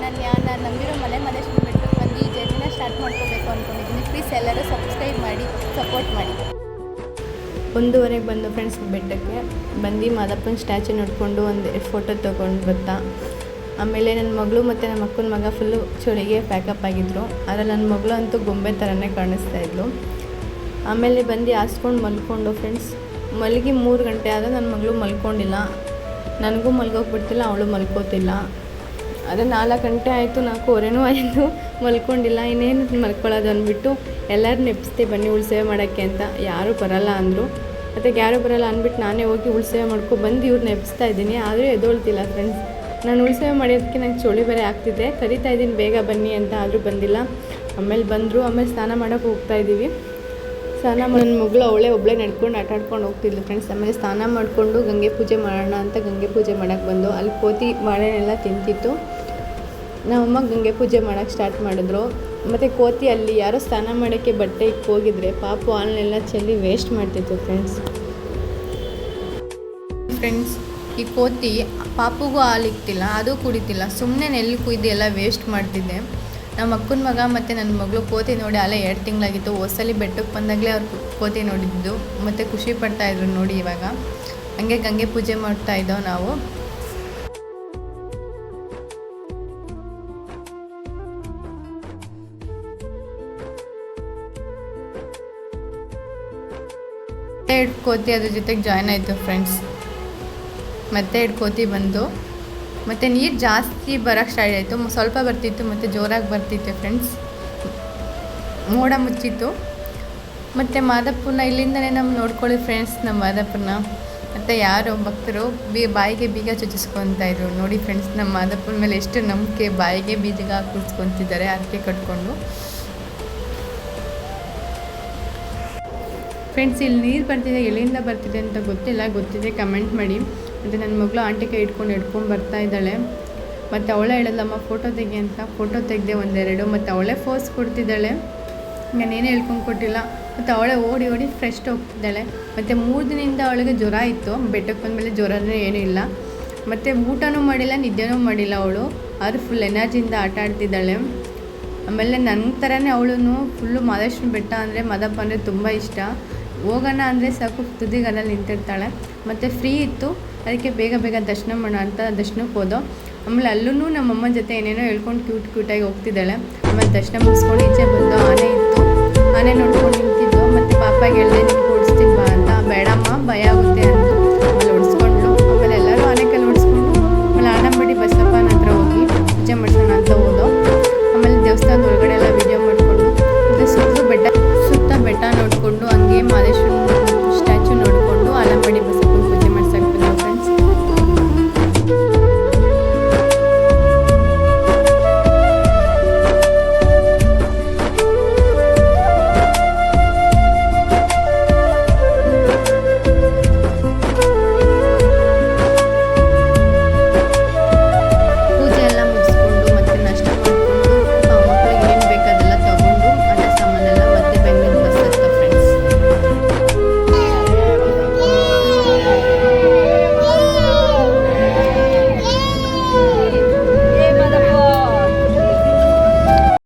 ಅನನ್ಯ. ನಾನು ನಂಬಿರೋ ಮಲೇಶ್ವರ ಬೆಟ್ಟಕ್ಕೆ ಬಂದು ಈ ಜರ್ನಿನ ಸ್ಟಾರ್ಟ್ ಮಾಡ್ಕೋಬೇಕು ಅಂದ್ಕೊಂಡಿದ್ದೀನಿ. ಪ್ಲೀಸ್ ಎಲ್ಲರೂ ಸಬ್ಸ್ಕ್ರೈಬ್ ಮಾಡಿ ಸಪೋರ್ಟ್ ಮಾಡಿ. 1:30ಗೆ ಬಂದು ಫ್ರೆಂಡ್ಸ್ ಬೆಟ್ಟಕ್ಕೆ ಬಂದು ಮಾದಪ್ಪನ ಸ್ಟ್ಯಾಚು ನೋಡಿಕೊಂಡು ಒಂದು ಫೋಟೋ ತೊಗೊಂಡು ಬರ್ತಾ. ಆಮೇಲೆ ನನ್ನ ಮಗಳು ಮತ್ತು ನಮ್ಮ ಅಕ್ಕನ ಮಗ ಫುಲ್ಲು ಚಳಿಗೆ ಪ್ಯಾಕಪ್ ಆಗಿದ್ದರು. ಆದರೆ ನನ್ನ ಮಗಳು ಅಂತೂ ಗೊಂಬೆ ಥರನೇ ಕಾಣಿಸ್ತಾಯಿದ್ಲು. ಆಮೇಲೆ ಬಂದು ಹಾಸ್ಕೊಂಡು ಮಲ್ಕೊಂಡು ಫ್ರೆಂಡ್ಸ್ ಮಲಗಿ 3 ಗಂಟೆ ಆದರೂ ನನ್ನ ಮಗಳು ಮಲ್ಕೊಂಡಿಲ್ಲ. ನನಗೂ ಮಲ್ಗೋಕೆ ಬಿಡ್ತಿಲ್ಲ, ಅವಳು ಮಲ್ಕೋತಿಲ್ಲ. ಅದೇ 4 ಗಂಟೆ ಆಯಿತು, 4:15 ಆಯಿತು, ಮಲ್ಕೊಂಡಿಲ್ಲ. ಇನ್ನೇನು ಮಲ್ಕೊಳ್ಳೋದು ಅಂದ್ಬಿಟ್ಟು ಎಲ್ಲರೂ ನೆಪ್ಪಿಸ್ದೆ ಬನ್ನಿ ಉಳ್ಸೇವೆ ಮಾಡೋಕ್ಕೆ ಅಂತ. ಯಾರೂ ಬರೋಲ್ಲ ಅಂದರು. ಮತ್ತು ಯಾರೂ ಬರೋಲ್ಲ ಅಂದ್ಬಿಟ್ಟು ನಾನೇ ಹೋಗಿ ಉಳ್ಸೇವೆ ಬಂದು ಇವ್ರನ್ನ ಎಬ್ಬಿಸ್ತಾ ಇದ್ದೀನಿ. ಆದರೂ ಎದ್ದೊಳ್ತಿಲ್ಲ ಫ್ರೆಂಡ್ಸ್. ನಾನು ಉಳ್ಸೇವೆ ಮಾಡೋದಕ್ಕೆ ನಂಗೆ ಚಳಿ ಬೇರೆ ಆಗ್ತಿದೆ. ಕರಿತಾ ಇದ್ದೀನಿ ಬೇಗ ಬನ್ನಿ ಅಂತ, ಆದರೂ ಬಂದಿಲ್ಲ. ಆಮೇಲೆ ಬಂದರು. ಆಮೇಲೆ ಸ್ನಾನ ಮಾಡೋಕ್ಕೆ ಹೋಗ್ತಾಯಿದ್ದೀವಿ. ಸ್ನಾನ ನನ್ನ ಮಗಳು ಅವಳೇ ಒಬ್ಬಳೇ ನಡ್ಕೊಂಡು ಆಟಾಡ್ಕೊಂಡು ಹೋಗ್ತಿದ್ಲು ಫ್ರೆಂಡ್ಸ್. ಆಮೇಲೆ ಸ್ನಾನ ಮಾಡಿಕೊಂಡು ಗಂಗೆ ಪೂಜೆ ಮಾಡೋಣ ಅಂತ ಗಂಗೆ ಪೂಜೆ ಮಾಡೋಕ್ಕೆ ಬಂದು ಅಲ್ಲಿ ಕೋತಿ ಬಾಳೆನೆಲ್ಲ ತಿಂತಿತ್ತು. ನಮ್ಮಮ್ಮ ಗಂಗೆ ಪೂಜೆ ಮಾಡೋಕ್ಕೆ ಸ್ಟಾರ್ಟ್ ಮಾಡಿದ್ರು. ಮತ್ತು ಕೋತಿ ಅಲ್ಲಿ ಯಾರೋ ಸ್ನಾನ ಮಾಡೋಕ್ಕೆ ಬಟ್ಟೆ ಇಕ್ಕೆ ಹೋಗಿದ್ರೆ ಪಾಪು ಹಾಲನ್ನೆಲ್ಲ ಚೆಲ್ಲಿ ವೇಸ್ಟ್ ಮಾಡ್ತಿತ್ತು ಫ್ರೆಂಡ್ಸ್. ಈ ಕೋತಿ ಪಾಪುಗೂ ಹಾಲು ಇಕ್ತಿಲ್ಲ, ಅದು ಕುಡಿತಿಲ್ಲ, ಸುಮ್ಮನೆ ನೆಲ್ಲಿ ಕುಯ್ದು ಎಲ್ಲ ವೇಸ್ಟ್ ಮಾಡ್ತಿದ್ದೆ. ನಮ್ಮ ಅಕ್ಕನ ಮಗ ಮತ್ತು ನನ್ನ ಮಗಳು ಕೋತಿ ನೋಡಿ ಅಲ್ಲೇ 2 ತಿಂಗಳಾಗಿತ್ತು. ಹೊಸಲಿ ಬೆಟ್ಟಕ್ಕೆ ಬಂದಾಗಲೇ ಅವ್ರು ಕೋತಿ ನೋಡಿದ್ದು ಮತ್ತು ಖುಷಿ ಪಡ್ತಾಯಿದ್ರು ನೋಡಿ. ಇವಾಗ ಹಂಗೆ ಗಂಗೆ ಪೂಜೆ ಮಾಡ್ತಾಯಿದ್ದೋ ನಾವು. ಕೋತಿ ಅದ್ರ ಜೊತೆಗೆ ಜಾಯ್ನ್ ಆಯಿತು ಫ್ರೆಂಡ್ಸ್. ಮತ್ತೆ 2 ಕೋತಿ ಬಂದು ಮತ್ತು ನೀರು ಜಾಸ್ತಿ ಬರೋಕ್ಕೆ ಸ್ಟಾರ್ಟ್ ಆಯಿತು. ಸ್ವಲ್ಪ ಬರ್ತಿತ್ತು ಮತ್ತು ಜೋರಾಗಿ ಬರ್ತಿತ್ತು ಫ್ರೆಂಡ್ಸ್. ಮೋಡ ಮುಚ್ಚಿತ್ತು. ಮತ್ತು ಮಾದಪ್ಪನ ಇಲ್ಲಿಂದನೇ ನಮ್ಮ ನೋಡ್ಕೊಳ್ಳಿ ಫ್ರೆಂಡ್ಸ್. ನಮ್ಮ ಮಾದಪ್ಪನ ಮತ್ತು ಯಾರೋ ಭಕ್ತರು ಬಾಯಿಗೆ ಬೀಗ ಚುಚ್ಚಿಸ್ಕೊತಾಯಿದ್ರು ನೋಡಿ ಫ್ರೆಂಡ್ಸ್. ನಮ್ಮ ಮಾದಪ್ಪನ ಮೇಲೆ ಎಷ್ಟು ನಂಬಿಕೆ, ಬಾಯಿಗೆ ಬೀಗ ಹಾಕಿಸ್ಕೊತಿದ್ದಾರೆ ಅದಕ್ಕೆ ಕಟ್ಕೊಂಡು. ಫ್ರೆಂಡ್ಸ್ ಇಲ್ಲಿ ನೀರು ಬರ್ತಿದೆ, ಎಲ್ಲಿಂದ ಬರ್ತಿದೆ ಅಂತ ಗೊತ್ತಿದೆ ಕಮೆಂಟ್ ಮಾಡಿ. ಮತ್ತು ನನ್ನ ಮಗಳು ಆಂಟಿ ಕೈ ಹಿಡ್ಕೊಂಡು ಬರ್ತಾ ಇದ್ದಾಳೆ. ಮತ್ತು ಅವಳೇ ಹೇಳಲ್ಲಮ್ಮ ಫೋಟೋ ತೆಗಿ ಅಂತ. ಫೋಟೋ ತೆಗೆದೆ 1-2. ಮತ್ತು ಅವಳೇ ಫೋಸ್ ಕೊಡ್ತಿದ್ದಾಳೆ. ನಾನೇನು ಹೇಳ್ಕೊಂಡು ಕೊಟ್ಟಿಲ್ಲ. ಮತ್ತು ಅವಳೇ ಓಡಿ ಫ್ರೆಶ್ ಹೋಗ್ತಿದ್ದಾಳೆ. ಮತ್ತು 3 ದಿನದಿಂದ ಅವಳಿಗೆ ಜ್ವರ ಇತ್ತು. ಬೆಟ್ಟಕ್ಕೆ ಬಂದಮೇಲೆ ಜ್ವರನೇ ಏನೂ ಇಲ್ಲ. ಮತ್ತು ಊಟನೂ ಮಾಡಿಲ್ಲ, ನಿದ್ದೆನೂ ಮಾಡಿಲ್ಲ ಅವಳು. ಆದರೂ ಫುಲ್ ಎನರ್ಜಿಯಿಂದ ಆಟ ಆಡ್ತಿದ್ದಾಳೆ. ಆಮೇಲೆ ನನ್ನ ಥರನೇ ಅವಳು ಫುಲ್ಲು ಮಾದೇಶ್ವರ ಬೆಟ್ಟ ಅಂದರೆ ಮಾದಪ್ಪ ಅಂದರೆ ತುಂಬ ಇಷ್ಟ. ಹೋಗೋಣ ಅಂದರೆ ಸಾಕು ತುದಿಗಾಲಲ್ಲಿ ನಿಂತಿರ್ತಾಳೆ. ಮತ್ತು ಫ್ರೀ ಇತ್ತು, ಅದಕ್ಕೆ ಬೇಗ ದರ್ಶನ ಮಾಡೋಣ ಅಂತ ದರ್ಶನಕ್ಕೆ ಹೋದೋ. ಆಮೇಲೆ ಅಲ್ಲೂ ನಮ್ಮಮ್ಮ ಜೊತೆ ಏನೇನೋ ಹೇಳ್ಕೊಂಡು ಕ್ಯೂಟಾಗಿ ಹೋಗ್ತಿದ್ದಾಳೆ. ಆಮೇಲೆ ದರ್ಶನ ಮುಗಿಸ್ಕೊಂಡು ಈಚೆ ಬಂದು ಆನೆ ಇತ್ತು, ಆನೆ ನೋಡ್ಕೊಂಡು ನಿಂತಿದ್ದು. ಮತ್ತು ಪಾಪಾಗೆ ಹೇಳಿದೆ ನಿಮ್ಗೆ ಓಡಿಸ್ತೀನಿ ಬಾ ಅಂತ. ಬೇಡಮ್ಮ ಭಯ ಆಗುತ್ತೆ